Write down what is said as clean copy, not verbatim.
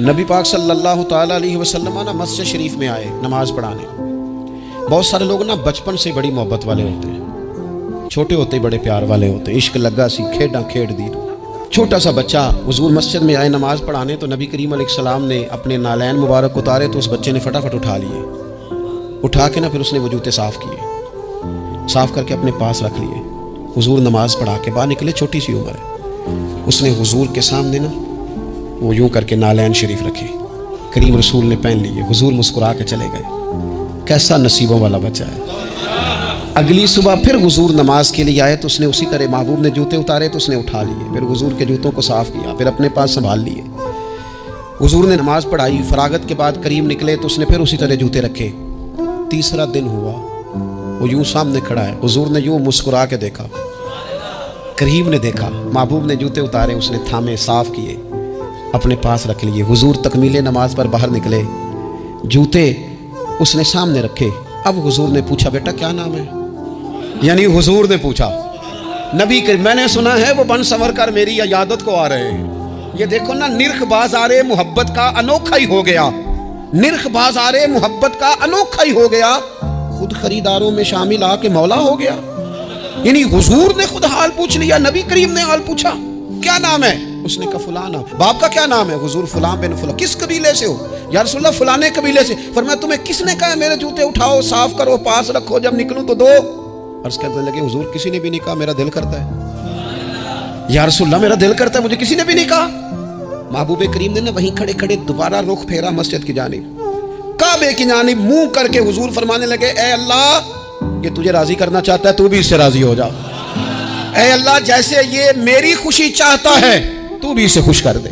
نبی پاک صلی اللہ تعالیٰ علیہ وسلم نا مسجد شریف میں آئے نماز پڑھانے۔ بہت سارے لوگ نا بچپن سے بڑی محبت والے ہوتے ہیں، چھوٹے ہوتے بڑے پیار والے ہوتے ہیں، عشق لگا سی کھیڈاں کھیڈ دی۔ چھوٹا سا بچہ حضور مسجد میں آئے نماز پڑھانے تو نبی کریم علیہ السلام نے اپنے نالین مبارک اتارے تو اس بچے نے فٹافٹ اٹھا لیے، اٹھا کے نا پھر اس نے وہ جوتے صاف کیے، صاف کر کے اپنے پاس رکھ لیے۔ حضور نماز پڑھا کے باہر نکلے، چھوٹی سی عمر ہے، اس نے حضور کے سامنے نا وہ یوں کر کے نالین شریف رکھے، کریم رسول نے پہن لیے، حضور مسکرا کے چلے گئے۔ کیسا نصیبوں والا بچہ ہے۔ اگلی صبح پھر حضور نماز کے لیے آئے تو اس نے اسی طرح محبوب نے جوتے اتارے تو اس نے اٹھا لیے، پھر حضور کے جوتوں کو صاف کیا، پھر اپنے پاس سنبھال لیے۔ حضور نے نماز پڑھائی، فراغت کے بعد کریم نکلے تو اس نے پھر اسی طرح جوتے رکھے۔ تیسرا دن ہوا، وہ یوں سامنے کھڑا ہے، حضور نے یوں مسکرا کے دیکھا، کریم نے دیکھا، محبوب نے جوتے اتارے، اس نے تھامے، صاف کیے، اپنے پاس رکھ لیے۔ حضور تکمیل نماز پر باہر نکلے، جوتے اس نے سامنے رکھے۔ اب حضور نے پوچھا بیٹا کیا نام ہے؟ یعنی حضور نے پوچھا، نبی کہ میں نے سنا ہے وہ بن سنور کر میری عیادت کو آ رہے ہیں۔ یہ دیکھو نا، نرخ بازار محبت کا انوکھا ہی ہو گیا، نرخ بازار محبت کا انوکھا ہی ہو گیا، خود خریداروں میں شامل آ کے مولا ہو گیا۔ یعنی حضور نے خود حال پوچھ لیا، نبی کریم نے حال پوچھا کیا نام ہے؟ اس نے کہا فلاں نام۔ باپ کا کیا نام ہے؟ حضور فلاں بن فلاں۔ کس قبیلے سے ہو؟ یا رسول اللہ فلانے قبیلے سے۔ فرمایا تمہیں کس نے کہا میرے جوتے اٹھاؤ، صاف کرو، پاس رکھو، جب نکلوں تو دو؟ عرض کرنے لگے حضور کسی نے بھی نہیں کہا، میرا دل کرتا ہے۔ یا رسول اللہ میرا دل کرتا ہے، مجھے کسی نے بھی نہیں کہا۔ محبوب کریم نے نا وہیں کھڑے کھڑے دوبارہ رخ پھیرا مسجد کی جانب، کعبے کی جانب منہ کر کے حضور فرمانے لگے اے اللہ، یہ تجھے راضی کرنا چاہتا ہے، تو بھی اس سے راضی ہو جا۔ اے اللہ، جیسے یہ میری خوشی چاہتا ہے تو بھی اسے خوش کر دے۔